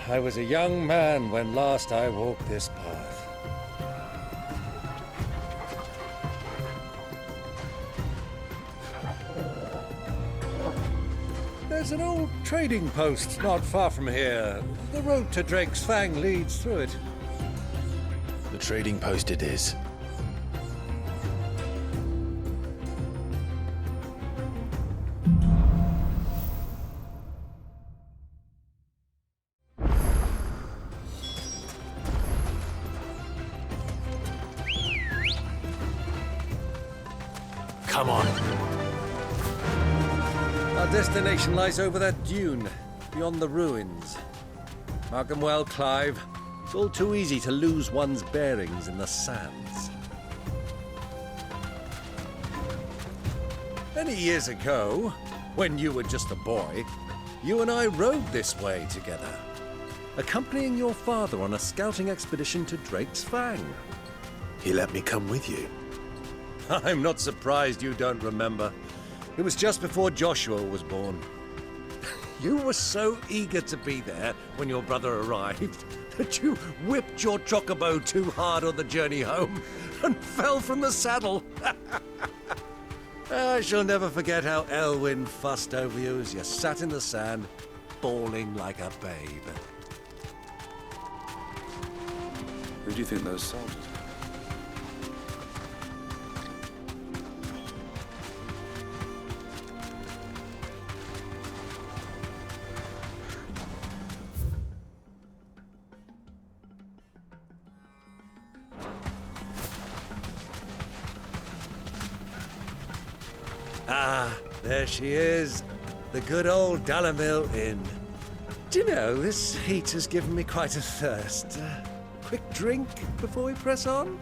I was a young man when last I walked this path. There's an old trading post not far from here. The road to Drake's Fang leads through it. The trading post it is. Come on. Our destination lies over that dune, beyond the ruins. Mark 'em well, Clive. It's all too easy to lose one's bearings in the sands. Many years ago, when you were just a boy, you and I rode this way together, accompanying your father on a scouting expedition to Drake's Fang. He let me come with you. I'm not surprised you don't remember. It was just before Joshua was born. You were so eager to be there when your brother arrived that you whipped your chocobo too hard on the journey home and fell from the saddle. I shall never forget how Elwyn fussed over you as you sat in the sand, bawling like a babe. Who do you think those soldiers are? Ah, there she is. The good old Dalamil Inn. Do you know, this heat has given me quite a thirst. Quick drink before we press on?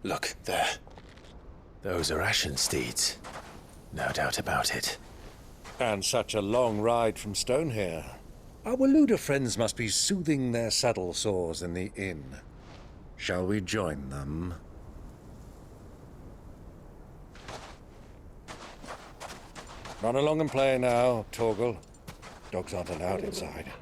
Look, there. Those are ashen steeds. No doubt about it. And such a long ride from Stone here. Our Waluda friends must be soothing their saddle sores in the inn. Shall we join them? Run along and play now, Torgal. Dogs aren't allowed inside.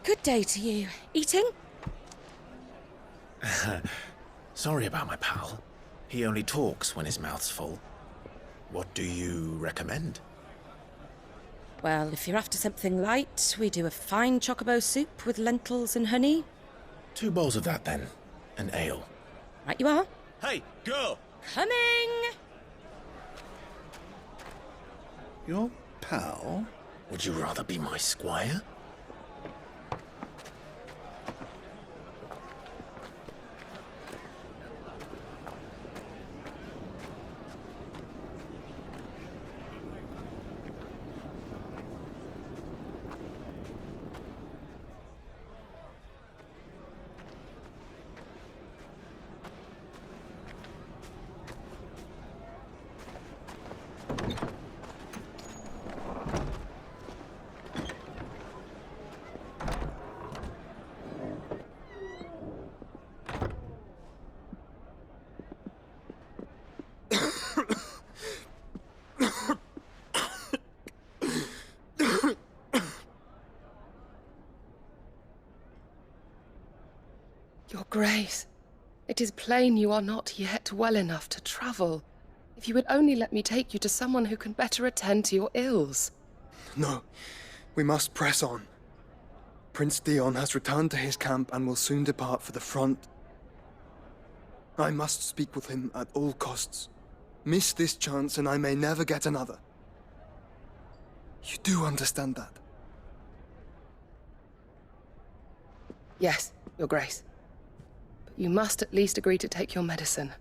Good day to you. Eating? Sorry about my pal. He only talks when his mouth's full. What do you recommend? Well, if you're after something light, we do a fine chocobo soup with lentils and honey. 2 bowls of that, then. An ale. Right you are. Hey, girl! Coming! Your pal? Would you rather be my squire? Grace, it is plain you are not yet well enough to travel. If you would only let me take you to someone who can better attend to your ills. No, we must press on. Prince Theon has returned to his camp and will soon depart for the front. I must speak with him at all costs. Miss this chance and I may never get another. You do understand that? Yes, Your Grace. But you must at least agree to take your medicine.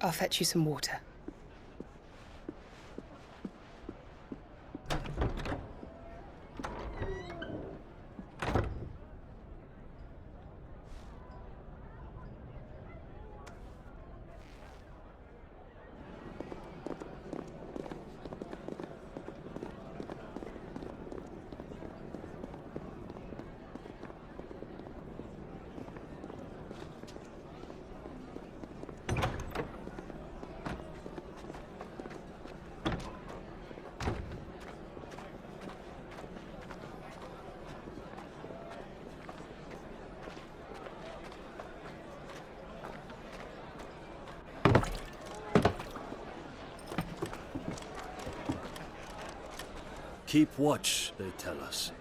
I'll fetch you some water. Keep watch, they tell us.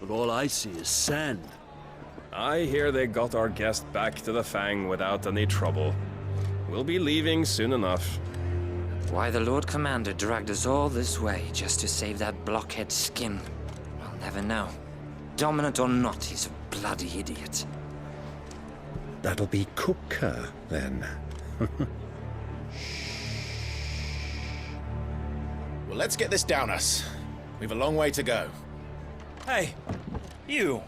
But all I see is sand. I hear they got our guest back to the Fang without any trouble. We'll be leaving soon enough. Why the Lord Commander dragged us all this way just to save that blockhead skin, we'll never know. Dominant or not, he's a bloody idiot. That'll be Cooker, then. Well, let's get this down us. We've a long way to go. Hey, you!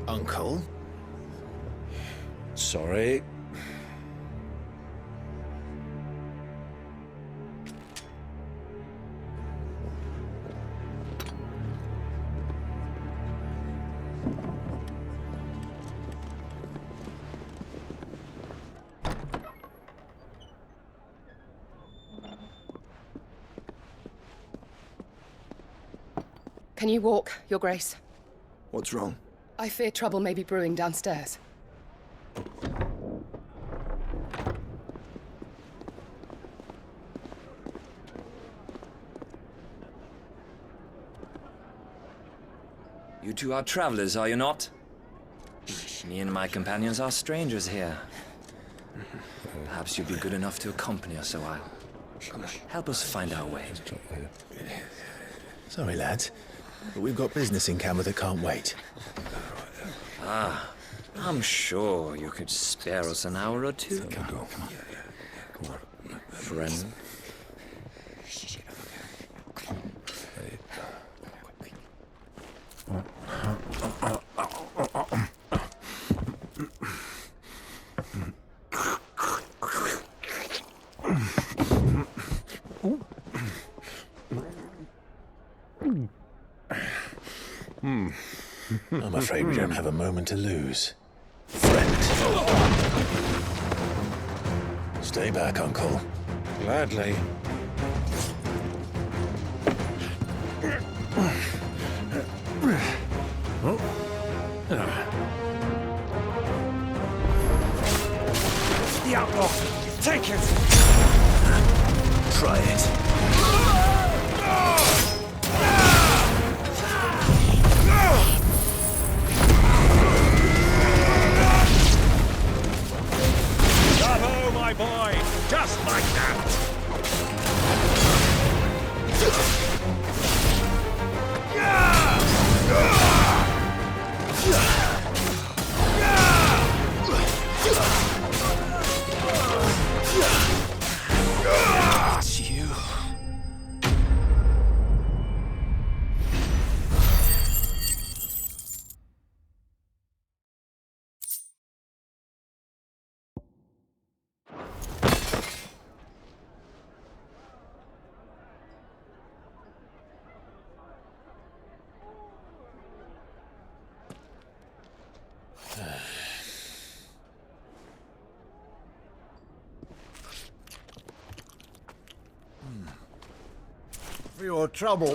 Uncle? Sorry. Can you walk, Your Grace? What's wrong? I fear trouble may be brewing downstairs. You two are travelers, are you not? Me and my companions are strangers here. Perhaps you'd be good enough to accompany us a while. Help us find our way. Sorry, lads, but we've got business in camera that can't wait. Ah, I'm sure you could spare us an hour or two. Come on. Friend. I'm afraid we don't have a moment to lose. Friend. Stay back, Uncle. Gladly. The outlaw! Take it! Try it. Bravo, my boy! Just like that! your trouble.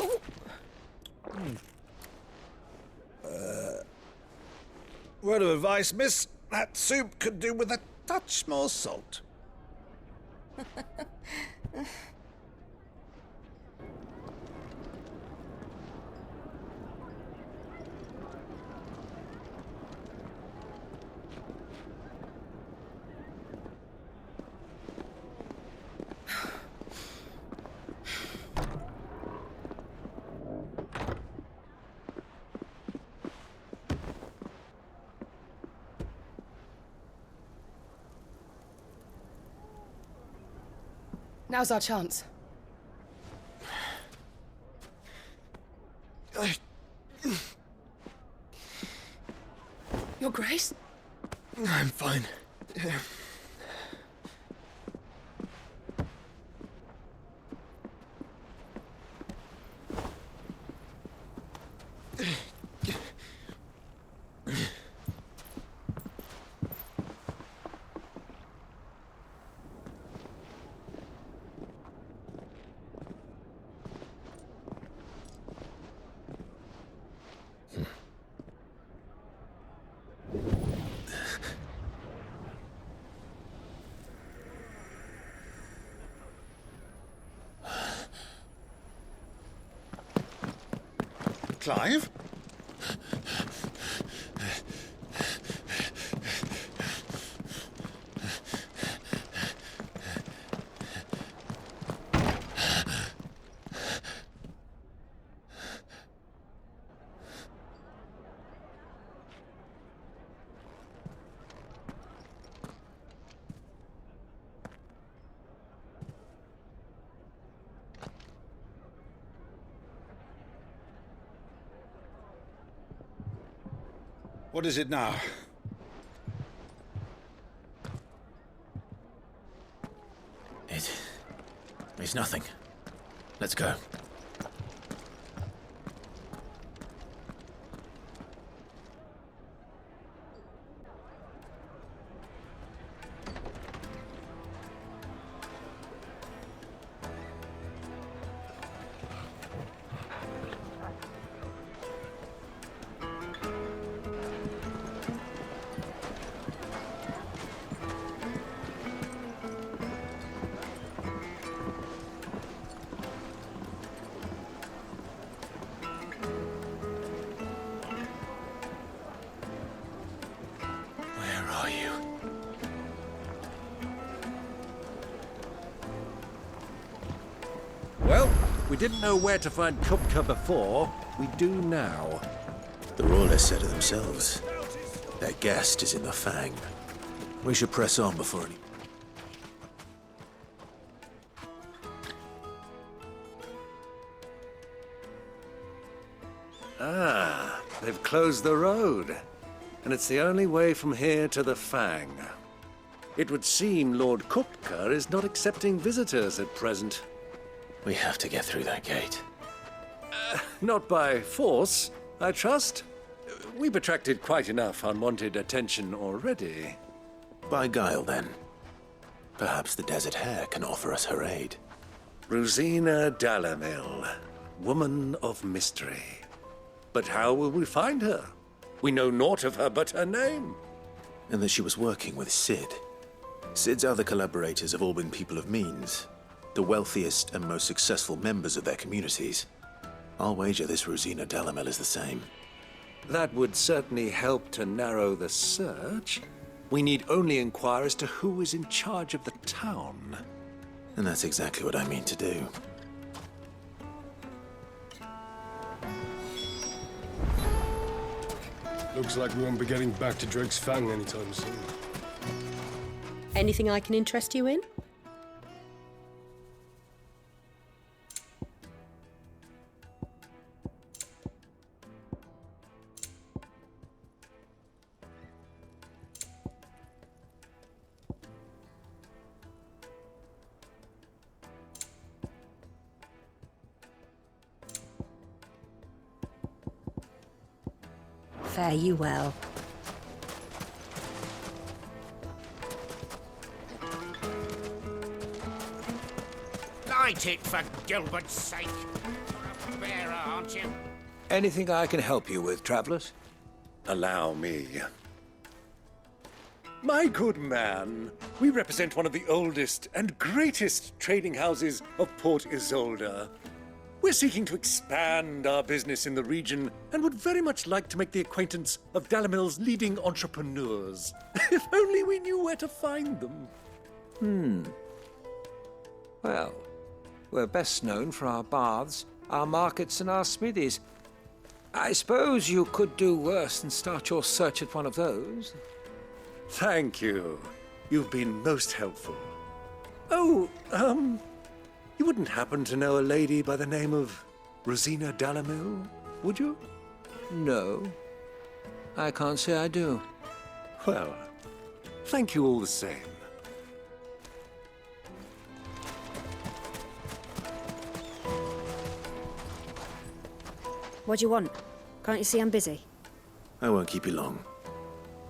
Word of advice, miss. That soup could do with a touch more salt. Now's our chance. Your Grace? I'm fine. Clive? What is it now? It's nothing. Let's go. Well, we didn't know where to find Kupka before. We do now. The royalists said it themselves. Their guest is in the Fang. We should press on before any... Ah, they've closed the road. And it's the only way from here to the Fang. It would seem Lord Kupka is not accepting visitors at present. We have to get through that gate. Not by force, I trust. We've attracted quite enough unwanted attention already. By guile, then. Perhaps the Desert Hare can offer us her aid. Rosina Dalamil, woman of mystery. But how will we find her? We know naught of her but her name. And that she was working with Sid. Sid's other collaborators have all been people of means, the wealthiest and most successful members of their communities. I'll wager this Rosina Dalamil is the same. That would certainly help to narrow the search. We need only inquire as to who is in charge of the town. And that's exactly what I mean to do. Looks like we won't be getting back to Drake's Fang anytime soon. Anything I can interest you in? Fare you well. Light it, for Gilbert's sake. aren't you? Anything I can help you with, travelers? Allow me. My good man, we represent one of the oldest and greatest trading houses of Port Isolde. We're seeking to expand our business in the region and would very much like to make the acquaintance of Dalamil's leading entrepreneurs. If only we knew where to find them. Well, we're best known for our baths, our markets, and our smithies. I suppose you could do worse than start your search at one of those. Thank you. You've been most helpful. Oh, you wouldn't happen to know a lady by the name of Rosina Dalamil, would you? No, I can't say I do. Well, thank you all the same. What do you want? Can't you see I'm busy? I won't keep you long.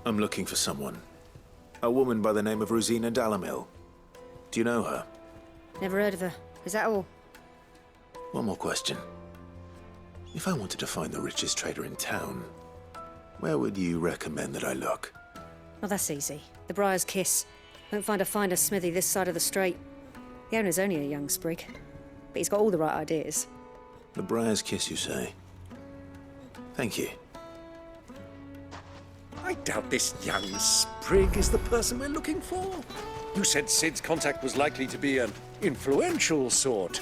I'm looking for someone. A woman by the name of Rosina Dalamil. Do you know her? Never heard of her. Is that all? One more question. If I wanted to find the richest trader in town, where would you recommend that I look? Well, that's easy. The Briar's Kiss. Won't find a finer smithy this side of the strait. The owner's only a young sprig, but he's got all the right ideas. The Briar's Kiss, you say? Thank you. I doubt this young sprig is the person we're looking for. You said Sid's contact was likely to be an influential sort.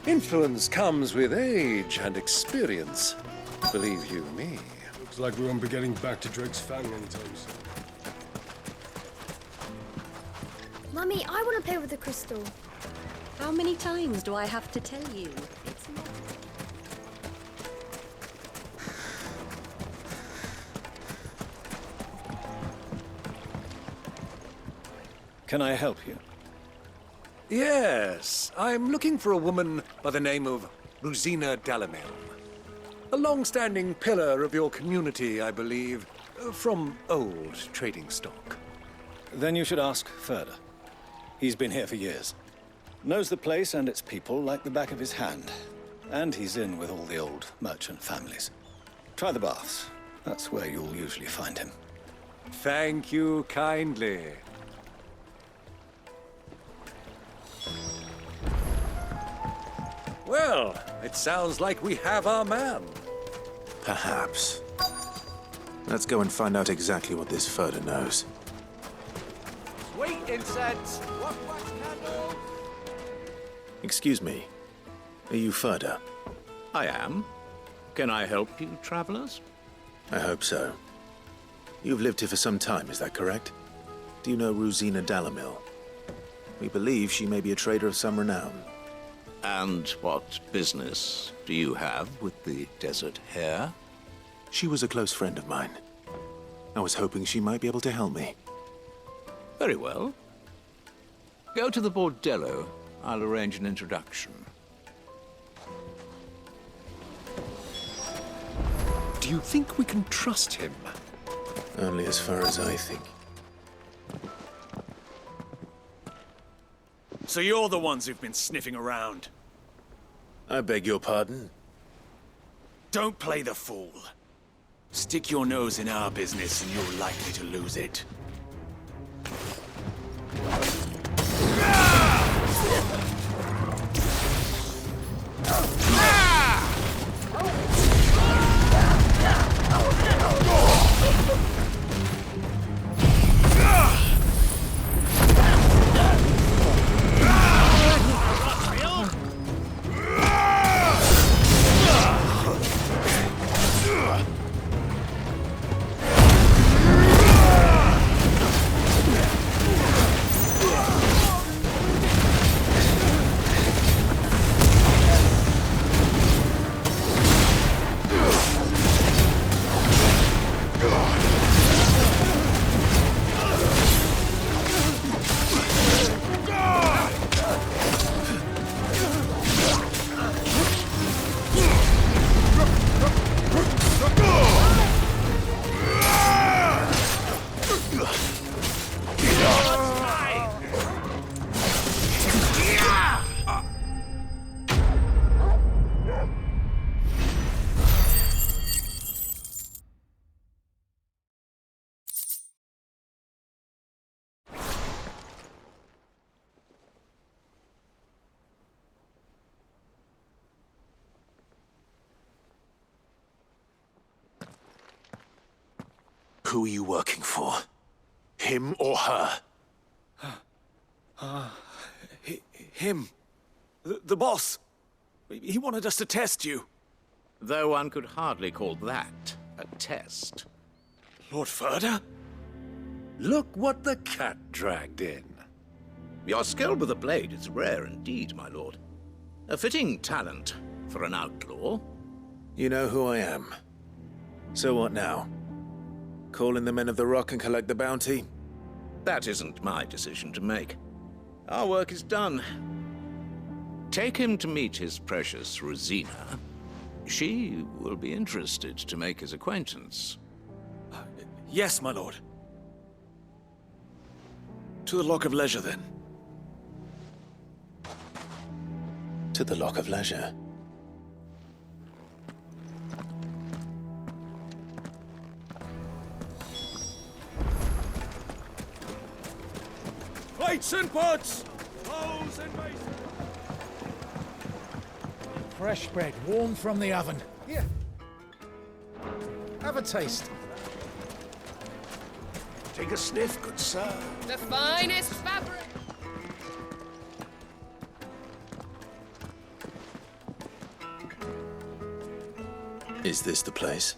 Influence comes with age and experience. Believe you me. Looks like we won't be getting back to Drake's Fang anytime soon. Mummy, I want to play with the crystal. How many times do I have to tell you? It's not... Can I help you? Yes, I'm looking for a woman by the name of Rosina Dalamil. A long-standing pillar of your community, I believe, from old trading stock. Then you should ask Ferda. He's been here for years. Knows the place and its people like the back of his hand. And he's in with all the old merchant families. Try the baths. That's where you'll usually find him. Thank you kindly. Well, it sounds like we have our man. Perhaps. Let's go and find out exactly what this Ferda knows. Sweet incense! Wax candles! Excuse me. Are you Ferda? I am. Can I help you, travelers? I hope so. You've lived here for some time, is that correct? Do you know Rosina Dalamil? We believe she may be a trader of some renown. And what business do you have with the desert hare? She was a close friend of mine. I was hoping she might be able to help me. Very well. Go to the bordello. I'll arrange an introduction. Do you think we can trust him? Only as far as I think. So you're the ones who've been sniffing around? I beg your pardon? Don't play the fool. Stick your nose in our business and you're likely to lose it. Who are you working for? Him or her? Him. The boss. He wanted us to test you. Though one could hardly call that a test. Lord Ferda? Look what the cat dragged in. Your skill with the blade is rare indeed, my lord. A fitting talent for an outlaw. You know who I am. So what now? Call in the Men of the Rock and collect the bounty? That isn't my decision to make. Our work is done. Take him to meet his precious Rosina. She will be interested to make his acquaintance. Yes, my lord. To the Lock of Leisure, then. To the Lock of Leisure. Plates and pots! Bowls and basins! Fresh bread, warm from the oven. Here. Have a taste. Take a sniff, good sir. The finest fabric! Is this the place?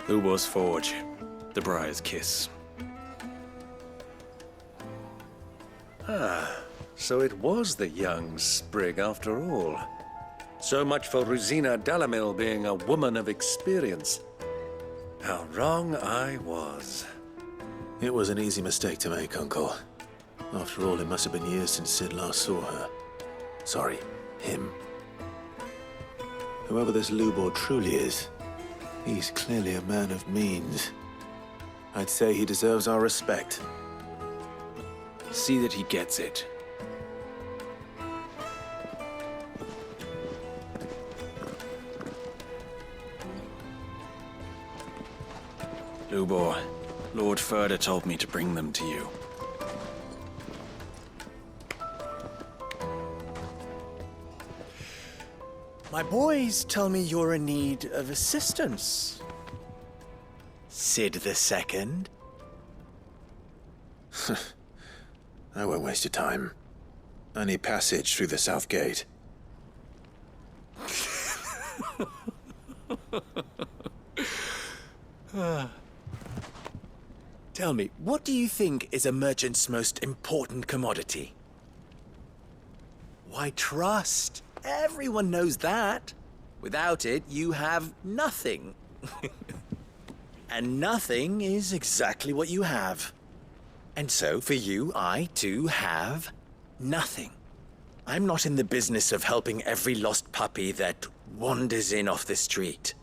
Ubor's Forge. The Briar's Kiss. Ah, so it was the young sprig after all. So much for Rosina Dalamil being a woman of experience. How wrong I was. It was an easy mistake to make, Uncle. After all, it must have been years since Sid last saw her. Sorry, him. Whoever this Lubor truly is, he's clearly a man of means. I'd say he deserves our respect. See that he gets it. Lubor, Lord Ferda told me to bring them to you. My boys tell me you're in need of assistance. Sid the Second? I won't waste your time. I need passage through the south gate. Tell me, what do you think is a merchant's most important commodity? Why, trust. Everyone knows that. Without it, you have nothing. And nothing is exactly what you have. And so, for you, I, too, have nothing. I'm not in the business of helping every lost puppy that wanders in off the street.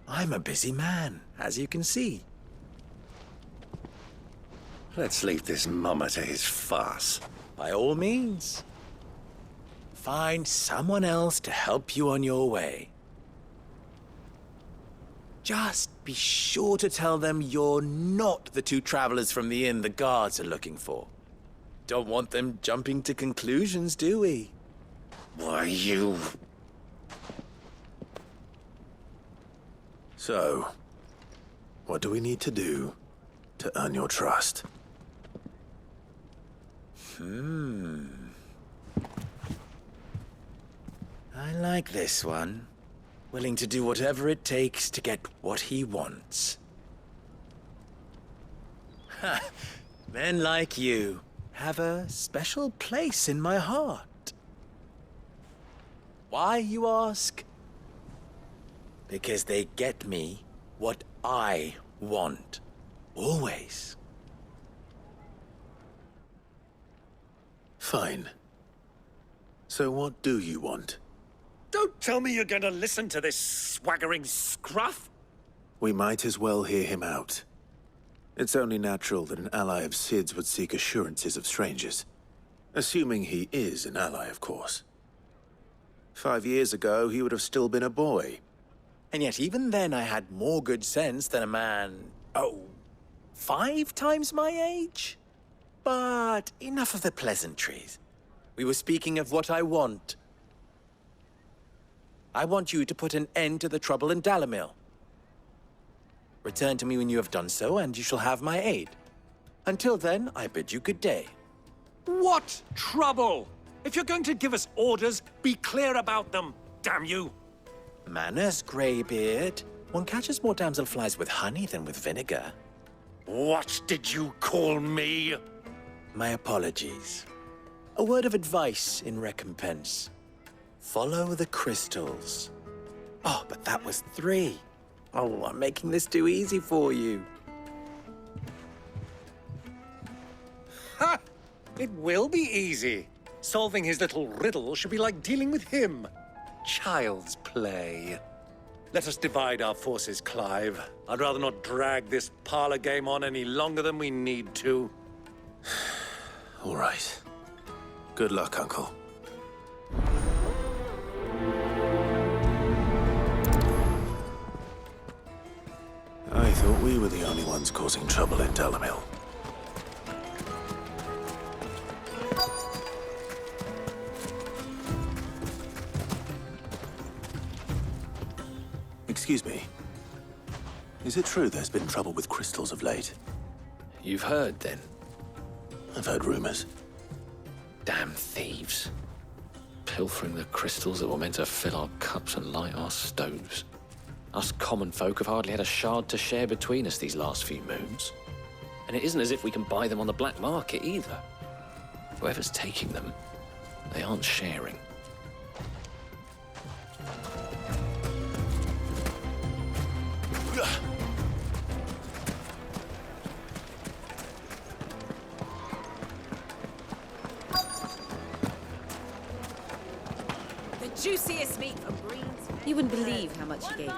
I'm a busy man, as you can see. Let's leave this mummer to his farce. By all means. Find someone else to help you on your way. Just be sure to tell them you're not the two travelers from the inn the guards are looking for. Don't want them jumping to conclusions, do we? Why, you... So, what do we need to do to earn your trust? I like this one. Willing to do whatever it takes to get what he wants. Ha! Men like you have a special place in my heart. Why, you ask? Because they get me what I want. Always. Fine. So what do you want? Don't tell me you're going to listen to this swaggering scruff! We might as well hear him out. It's only natural that an ally of Sid's would seek assurances of strangers. Assuming he is an ally, of course. 5 years ago, he would have still been a boy. And yet even then I had more good sense than a man, 5 times my age? But enough of the pleasantries. We were speaking of what I want. I want you to put an end to the trouble in Dalamil. Return to me when you have done so, and you shall have my aid. Until then, I bid you good day. What trouble? If you're going to give us orders, be clear about them, damn you! Manners, Greybeard. One catches more damselflies with honey than with vinegar. What did you call me? My apologies. A word of advice in recompense. Follow the crystals. Oh, but that was 3. Oh, I'm making this too easy for you. Ha! It will be easy. Solving his little riddle should be like dealing with him. Child's play. Let us divide our forces, Clive. I'd rather not drag this parlor game on any longer than we need to. All right. Good luck, Uncle. I thought we were the only ones causing trouble in Dalamil. Excuse me. Is it true there's been trouble with crystals of late? You've heard, then? I've heard rumors. Damn thieves. Pilfering the crystals that were meant to fill our cups and light our stoves. Us common folk have hardly had a shard to share between us these last few moons. And it isn't as if we can buy them on the black market either. Whoever's taking them, they aren't sharing. The juiciest meat from Green's. You wouldn't believe how much he gave.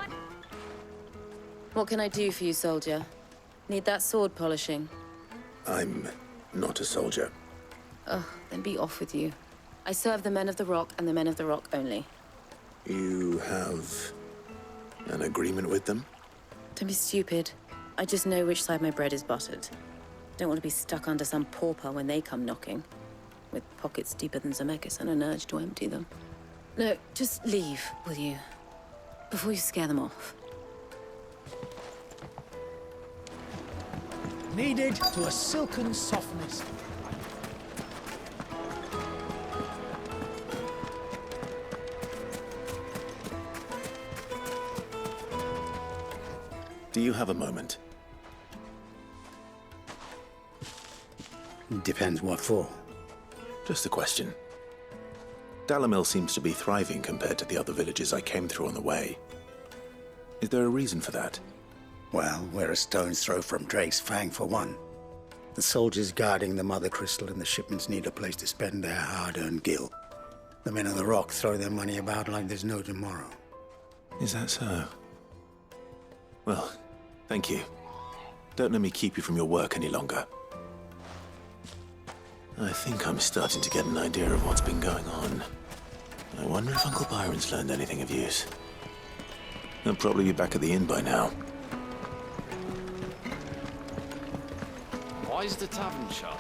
What can I do for you, soldier? Need that sword polishing? I'm not a soldier. Ugh, then be off with you. I serve the men of the Rock and the men of the Rock only. You have an agreement with them? Don't be stupid. I just know which side my bread is buttered. Don't want to be stuck under some pauper when they come knocking. With pockets deeper than Zemeckis and an urge to empty them. No, just leave, will you? Before you scare them off. Kneaded to a silken softness. Do you have a moment? Depends what for. Just a question. Dalamil seems to be thriving compared to the other villages I came through on the way. Is there a reason for that? Well, we're a stone's throw from Drake's Fang for one. The soldiers guarding the Mother Crystal and the shipments need a place to spend their hard-earned gil. The men of the Rock throw their money about like there's no tomorrow. Is that so? Well, thank you. Don't let me keep you from your work any longer. I think I'm starting to get an idea of what's been going on. I wonder if Uncle Byron's learned anything of use. He'll probably be back at the inn by now. Why is the tavern shut?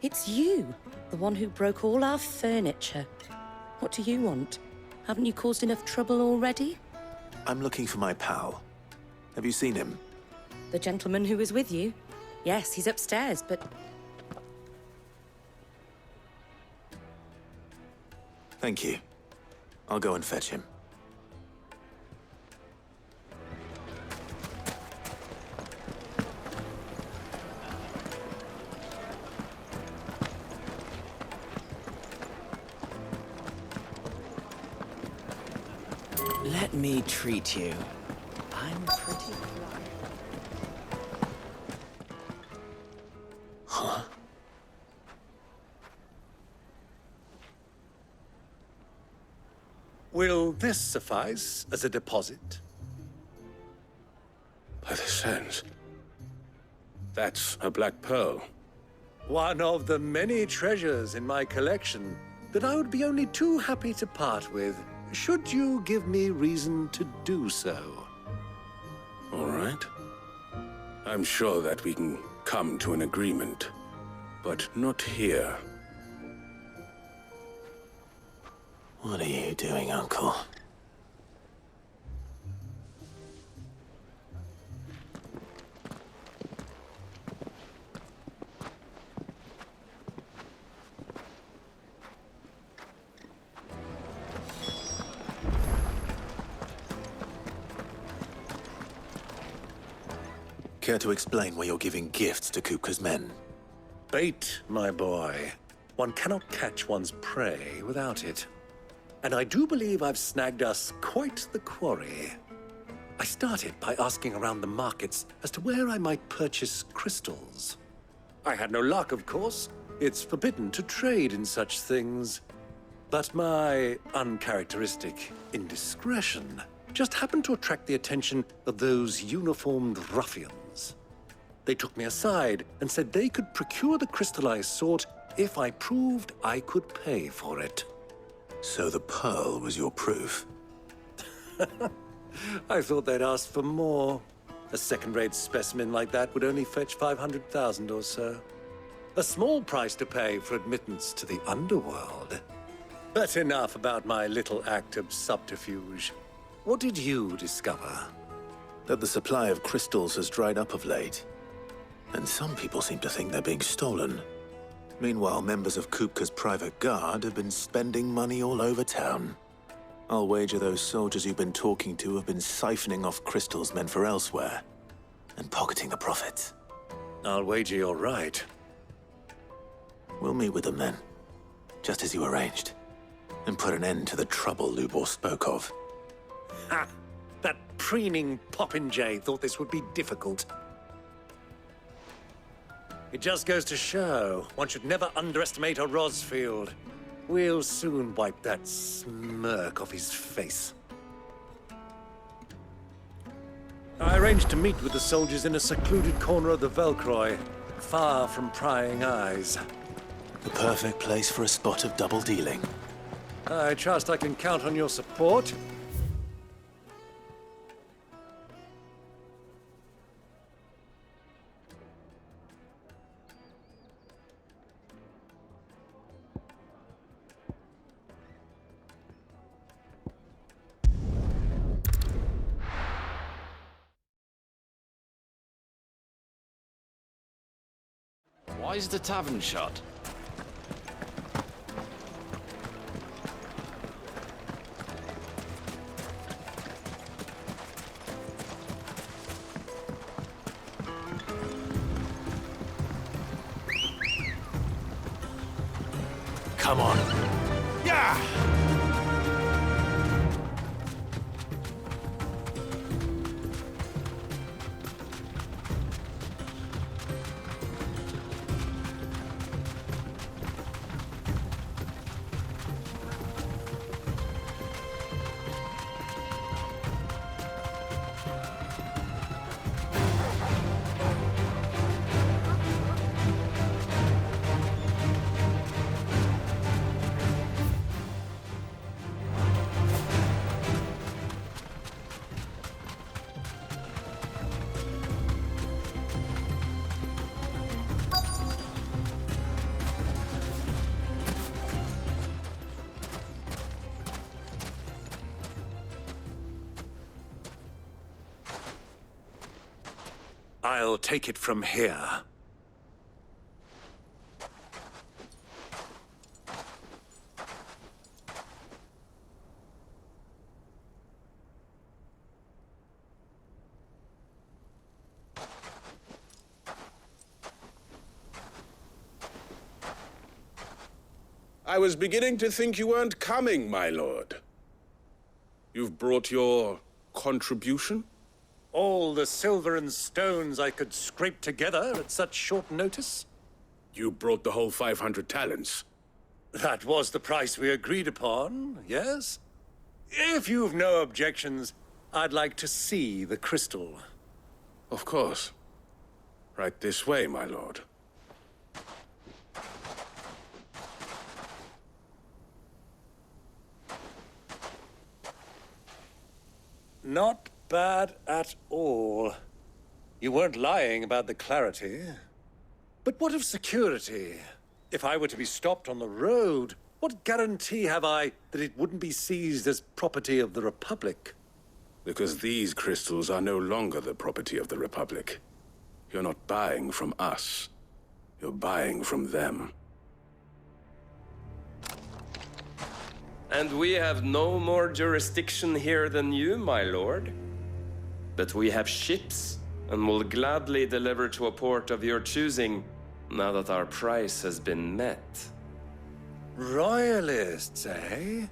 It's you, the one who broke all our furniture. What do you want? Haven't you caused enough trouble already? I'm looking for my pal. Have you seen him? The gentleman who was with you? Yes, he's upstairs, but... Thank you. I'll go and fetch him. Let me treat you. I'm pretty fly. Huh? Will this suffice as a deposit? By the sands. That's a black pearl. One of the many treasures in my collection that I would be only too happy to part with, should you give me reason to do so. All right. I'm sure that we can come to an agreement, but not here. What are you doing, Uncle? Care to explain why you're giving gifts to Kupka's men? Bait, my boy. One cannot catch one's prey without it. And I do believe I've snagged us quite the quarry. I started by asking around the markets as to where I might purchase crystals. I had no luck, of course. It's forbidden to trade in such things. But my uncharacteristic indiscretion just happened to attract the attention of those uniformed ruffians. They took me aside and said they could procure the crystal I sought if I proved I could pay for it. So the pearl was your proof? I thought they'd ask for more. A second-rate specimen like that would only fetch 500,000 or so. A small price to pay for admittance to the underworld. But enough about my little act of subterfuge. What did you discover? That the supply of crystals has dried up of late. And some people seem to think they're being stolen. Meanwhile, members of Kupka's private guard have been spending money all over town. I'll wager those soldiers you've been talking to have been siphoning off crystals meant for elsewhere, and pocketing the profits. I'll wager you're right. We'll meet with them then, just as you arranged, and put an end to the trouble Lubor spoke of. Ha! That preening popinjay thought this would be difficult. It just goes to show one should never underestimate a Rosfield. We'll soon wipe that smirk off his face. I arranged to meet with the soldiers in a secluded corner of the Velcroy, far from prying eyes. The perfect place for a spot of double dealing. I trust I can count on your support. Why is the tavern shut? Come on. Yeah! I'll take it from here. I was beginning to think you weren't coming, my lord. You've brought your contribution? All the silver and stones I could scrape together at such short notice? You brought the whole 500 talents. That was the price we agreed upon, yes? If you've no objections, I'd like to see the crystal. Of course. Right this way, my lord. Not bad at all. You weren't lying about the clarity. But what of security? If I were to be stopped on the road, what guarantee have I that it wouldn't be seized as property of the Republic? Because these crystals are no longer the property of the Republic. You're not buying from us. You're buying from them. And we have no more jurisdiction here than you, my lord. But we have ships and will gladly deliver to a port of your choosing, now that our price has been met. Royalists, eh?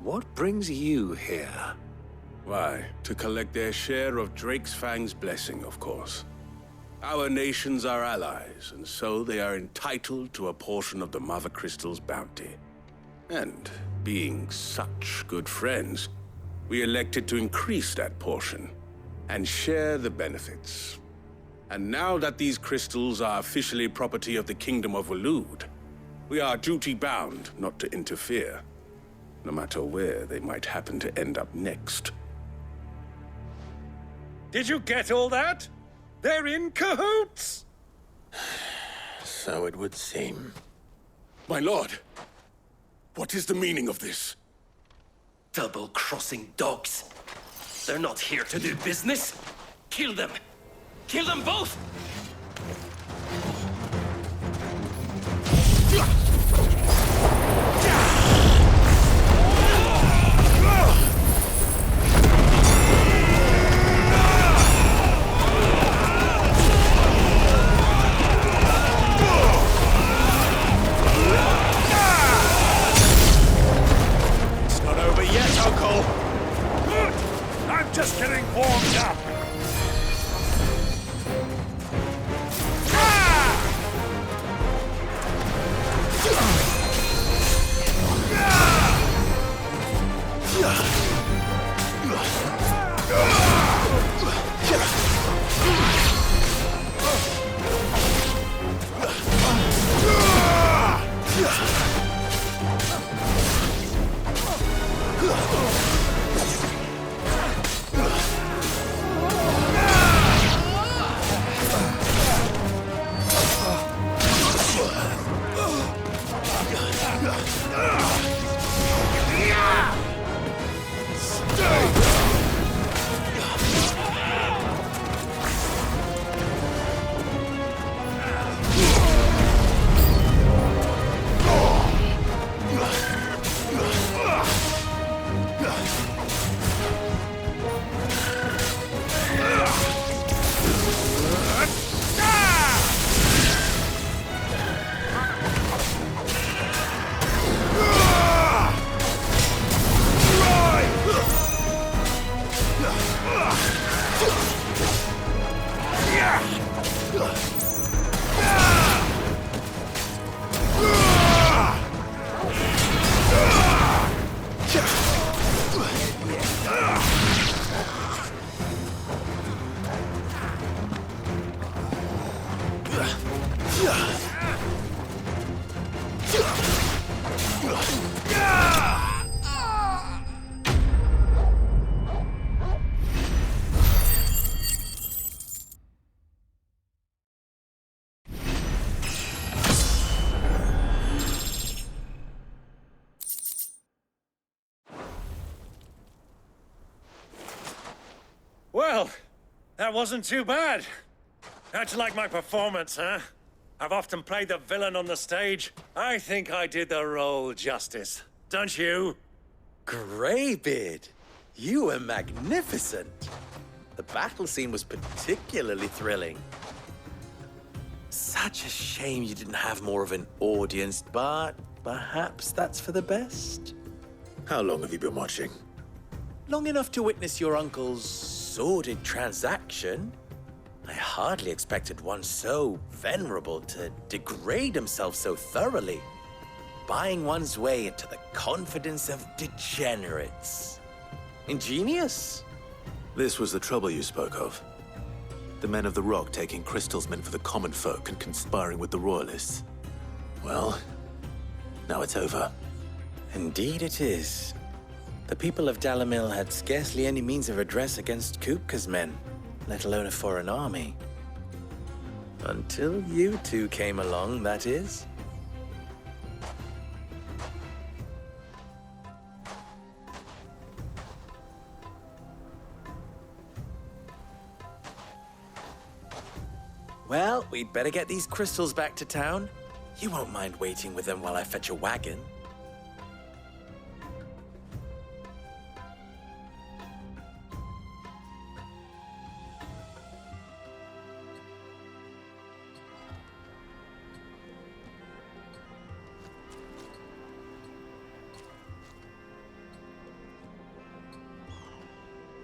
What brings you here? Why, to collect their share of Drake's Fang's blessing, of course. Our nations are allies, and so they are entitled to a portion of the Mother Crystal's bounty. And being such good friends, we elected to increase that portion and share the benefits. And now that these crystals are officially property of the Kingdom of Waloed, we are duty-bound not to interfere, no matter where they might happen to end up next. Did you get all that? They're in cahoots! So it would seem. My lord, what is the meaning of this? Double-crossing dogs. They're not here to do business. Kill them! Kill them both! It's not over yet, Uncle! Good! I'm just getting warmed up! Well, that wasn't too bad. How'd you like my performance, huh? I've often played the villain on the stage. I think I did the role justice. Don't you? Greybeard, you were magnificent. The battle scene was particularly thrilling. Such a shame you didn't have more of an audience, but perhaps that's for the best. How long have you been watching? Long enough to witness your uncle's sordid transaction. I hardly expected one so venerable to degrade himself so thoroughly, buying one's way into the confidence of degenerates. Ingenious. This was the trouble you spoke of. The men of the Rock taking crystals meant for the common folk and conspiring with the Royalists. Well, now it's over. Indeed it is. The people of Dalamil had scarcely any means of redress against Kupka's men, let alone a foreign army. Until you two came along, that is. Well, we'd better get these crystals back to town. You won't mind waiting with them while I fetch a wagon.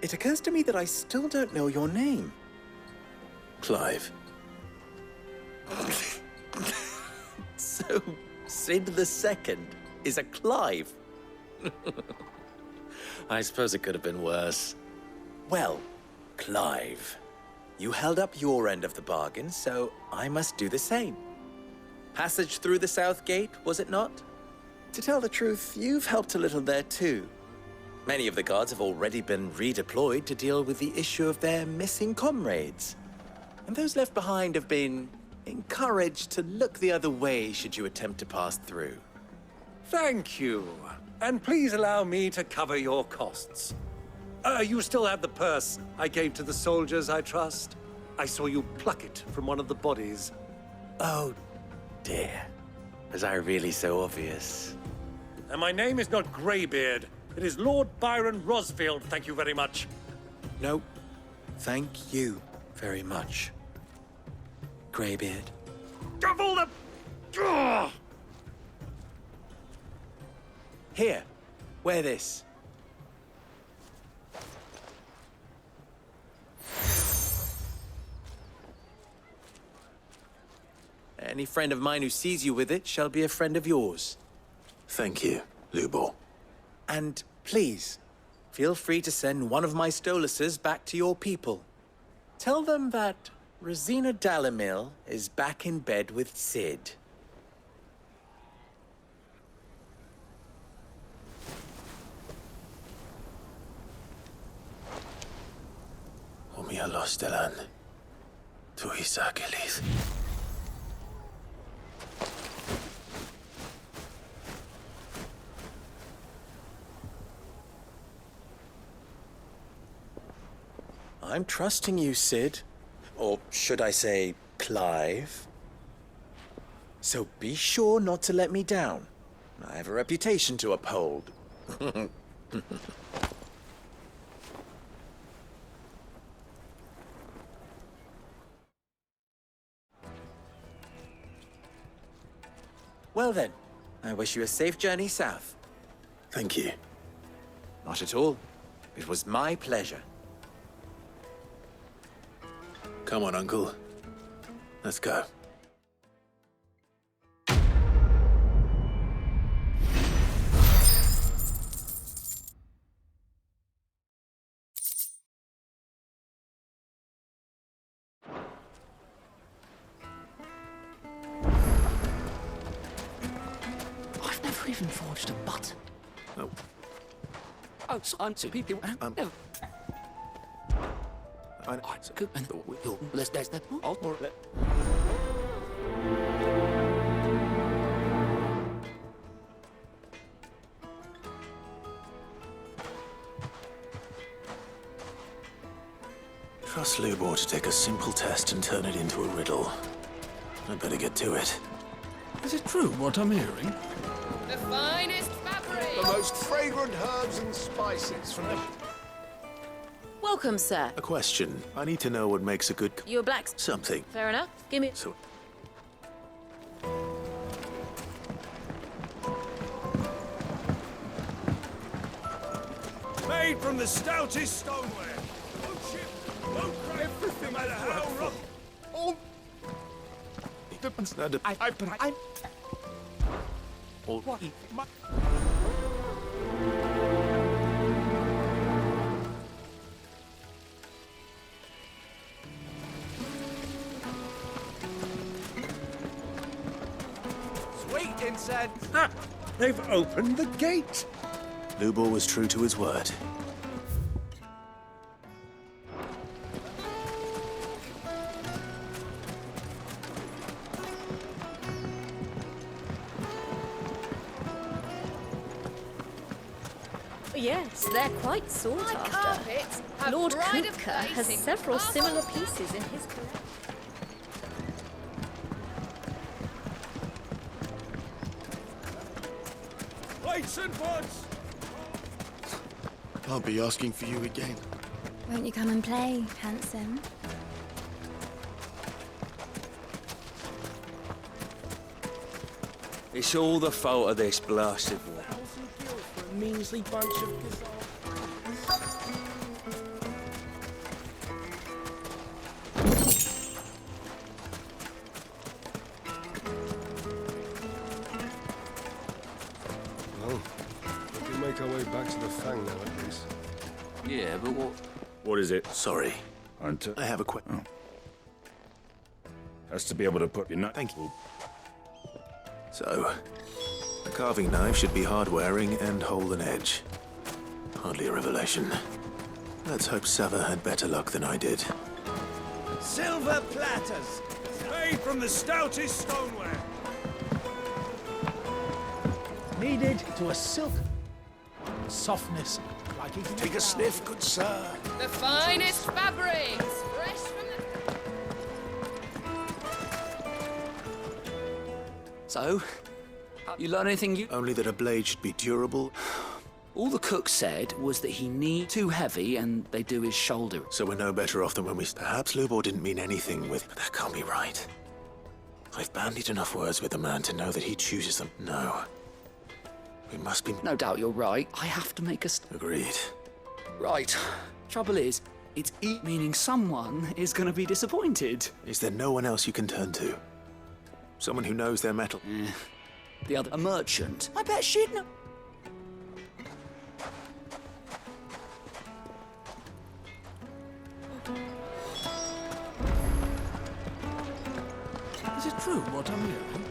It occurs to me that I still don't know your name. Clive. So, Sid the Second is a Clive? I suppose it could have been worse. Well, Clive, you held up your end of the bargain, so I must do the same. Passage through the South Gate, was it not? To tell the truth, you've helped a little there too. Many of the guards have already been redeployed to deal with the issue of their missing comrades. And those left behind have been encouraged to look the other way should you attempt to pass through. Thank you. And please allow me to cover your costs. You still have the purse I gave to the soldiers, I trust? I saw you pluck it from one of the bodies. Oh, dear. Was I really so obvious? And my name is not Greybeard. It is Lord Byron Rosfield, thank you very much. No, thank you very much, Greybeard. Of all the... Ugh! Here, wear this. Any friend of mine who sees you with it shall be a friend of yours. Thank you, Lubor. And please, feel free to send one of my Stoluses back to your people. Tell them that Rosina Dalamil is back in bed with Sid. Umia los delan. Tu isakelis. I'm trusting you, Sid. Or should I say, Clive? So be sure not to let me down. I have a reputation to uphold. Well then, I wish you a safe journey south. Thank you. Not at all. It was my pleasure. Come on, Uncle. Let's go. I've never even forged a button. Oh. Oh, so I'm two people. No. Good. Let's that. Trust Lubor to take a simple test and turn it into a riddle. I'd better get to it. Is it true what I'm hearing? The finest fabric! The most fragrant herbs and spices from the... Welcome, sir. A question. I need to know what makes a good... You're black... Something. Fair enough. Give me... So... Made from the stoutest stoneware. No chip, no crack. Everything, no matter how rough. All... I'm... What? Sweet incense! Ah, they've opened the gate. Lubor was true to his word. Yes, they're quite sought after. Carpets have Lord pride of Kutka has place in several Arthur. similar pieces in his collection. Plates and pots. Can't be asking for you again. Won't you come and play, handsome? It's all the fault of this blasted war. For a measly bunch of... Yeah, but what? What is it? Sorry. Hunter? I have a question. Has to be able to put your nut. Thank you. So, a carving knife should be hard-wearing and hold an edge. Hardly a revelation. Let's hope Sava had better luck than I did. Silver platters, made from the stoutest stoneware. Needed to a silk softness, like it. Take a sniff, good sir. The finest fabrics, fresh from the... So, you learn anything you... Only that a blade should be durable. All the cook said was that he need too heavy and they do his shoulder. So we're no better off than when we... Perhaps Lubor didn't mean anything with... But that can't be right. I've bandied enough words with the man to know that he chooses them. No. We must be... No doubt you're right. I have to make a... Agreed. Right. Trouble is, it's meaning someone is going to be disappointed. Is there no one else you can turn to? Someone who knows their metal? The other... A merchant. I bet she'd know... Is it true what I'm hearing?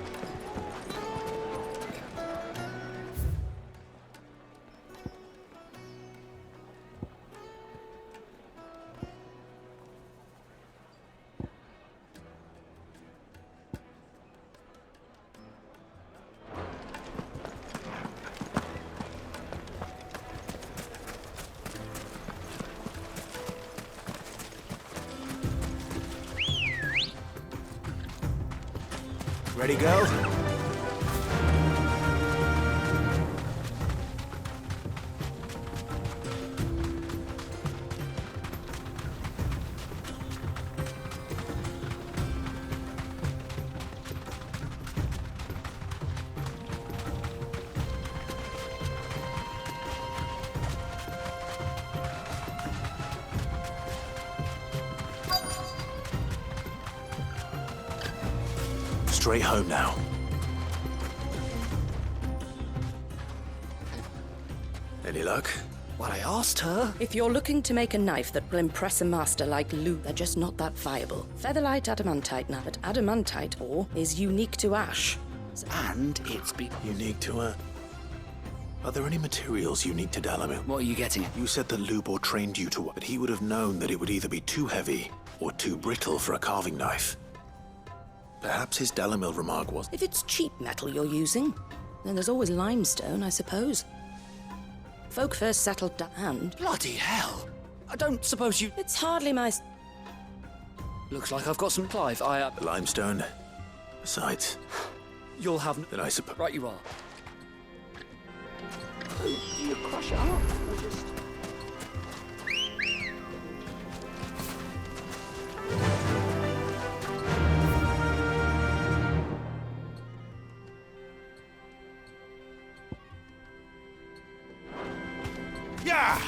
Ready, go? Straight home now. Any luck? What I asked her? If you're looking to make a knife that will impress a master like Lu, they're just not that viable. Featherlight adamantite now, but adamantite ore is unique to ash. And it's unique to a... Are there any materials unique to Dalamil? What are you getting at? You said that Lubor trained you to... But he would have known that it would either be too heavy or too brittle for a carving knife. Perhaps his Dalamil remark was... If it's cheap metal you're using, then there's always limestone, I suppose. Folk first settled down... Bloody hell! I don't suppose you... It's hardly my... Looks like I've got some Clive. Limestone. Besides... You'll have... Then I suppose... Right you are. Do you crush it up? Or just... Yeah!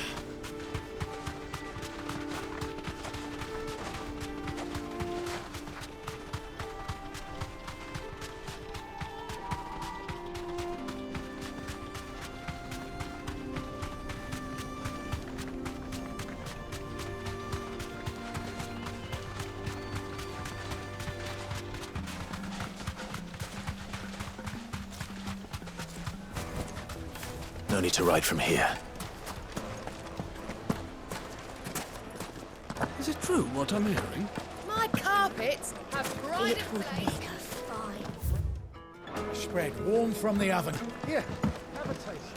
No need to ride from here. Is it true what I'm hearing? My carpets have pride It of would place. make us fine. Spread warm from the oven. Here, have a taste.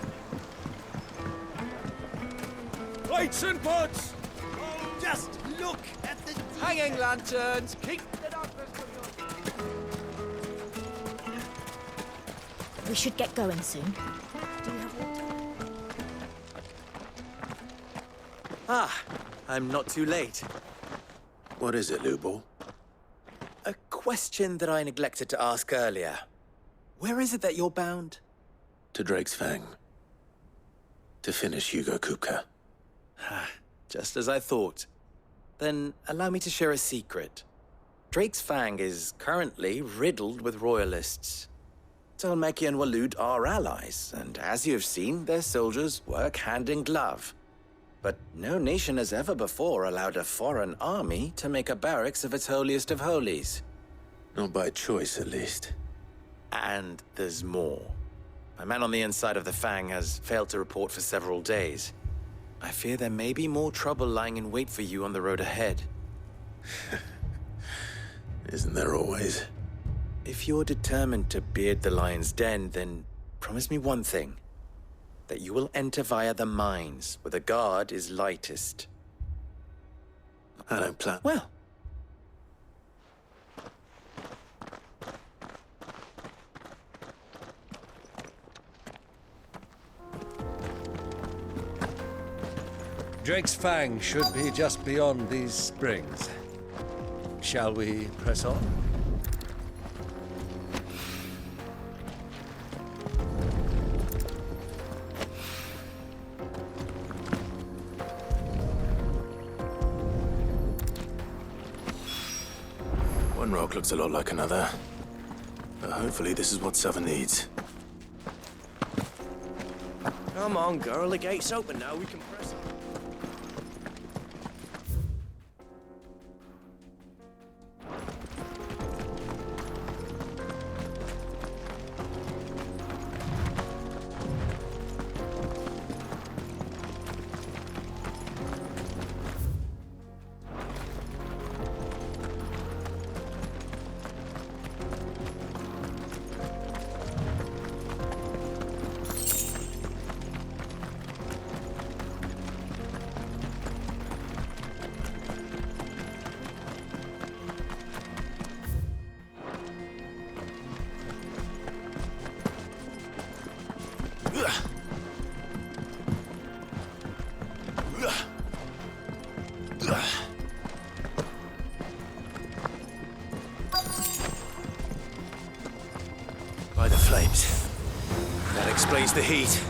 Plates and pots! Oh, just look at the hanging lanterns. Keep the darkness from your... We should get going soon. Do you have water? Ah, I'm not too late. What is it, Lubor? A question that I neglected to ask earlier. Where is it that you're bound? To Drake's Fang. To finish Hugo Kupka. Just as I thought. Then allow me to share a secret. Drake's Fang is currently riddled with royalists. Talmeki and Walud are allies, and as you have seen, their soldiers work hand in glove. But no nation has ever before allowed a foreign army to make a barracks of its holiest of holies. Not by choice, at least. And there's more. A man on the inside of the Fang has failed to report for several days. I fear there may be more trouble lying in wait for you on the road ahead. Isn't there always? If you're determined to beard the lion's den, then promise me one thing. That you will enter via the mines, where the guard is lightest. I don't plan. Well. Drake's Fang should be just beyond these springs. Shall we press on? One rock looks a lot like another. But hopefully this is what Southern needs. Come on, girl. The gate's open now. We can press on. By the flames. That explains the heat.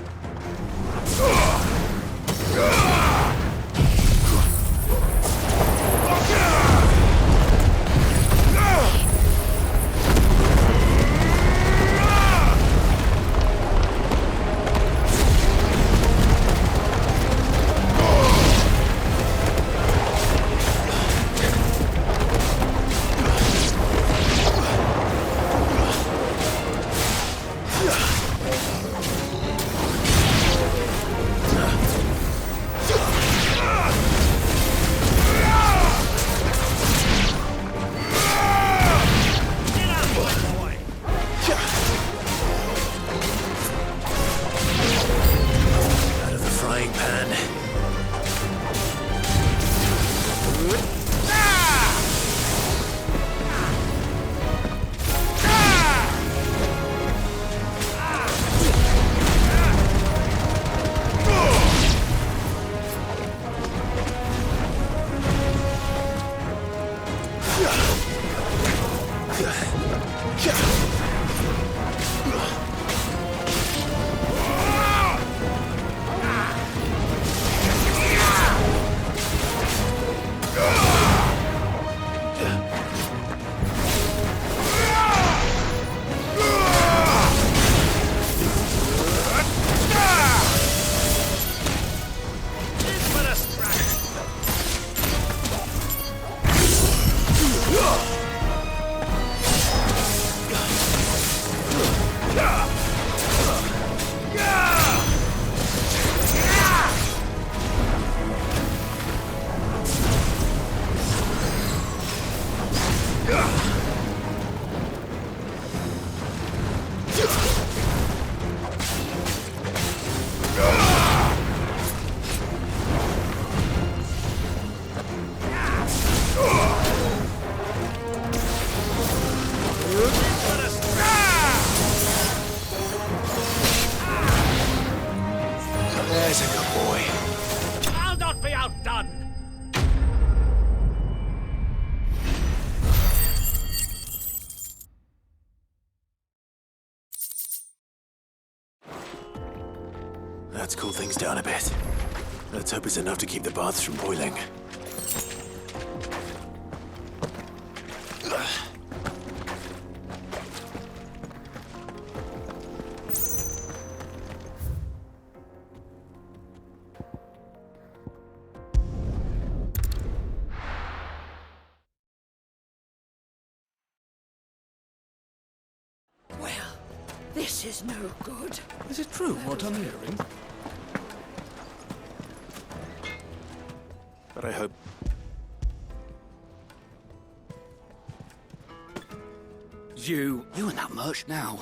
There's a good boy. I'll not be outdone! Let's cool things down a bit. Let's hope it's enough to keep the baths from boiling. This is no good. Is it true what I'm hearing? But I hope... You and that merch now.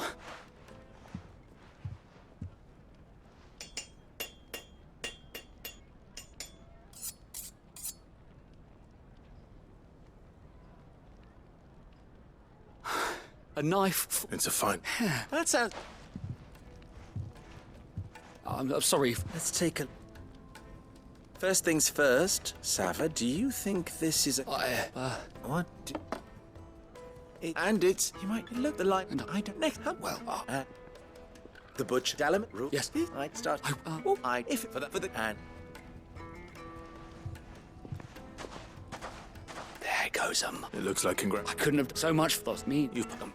A knife. It's a fine... That sounds... I'm sorry. Let's take a... First things first, Sava, do you think this is a... What? And it's... You might look the light... And I don't know... Well, the butcher element rule... Yes. I'd start... If for the... And... There goes 'em. It looks like I couldn't have done so much for me. You've put them.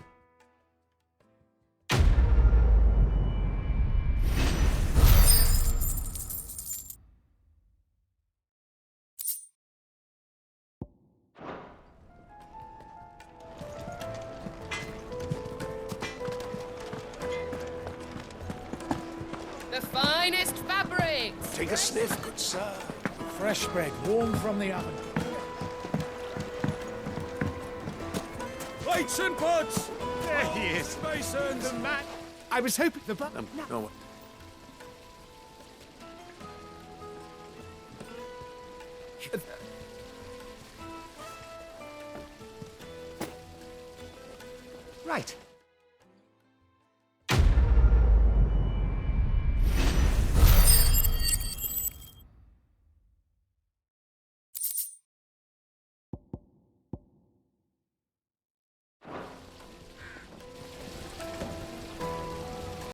The finest fabrics! Take a sniff, good sir. Fresh bread, warm from the oven. Plates and pots! There he is. Masons! The man. I was hoping the No. Right.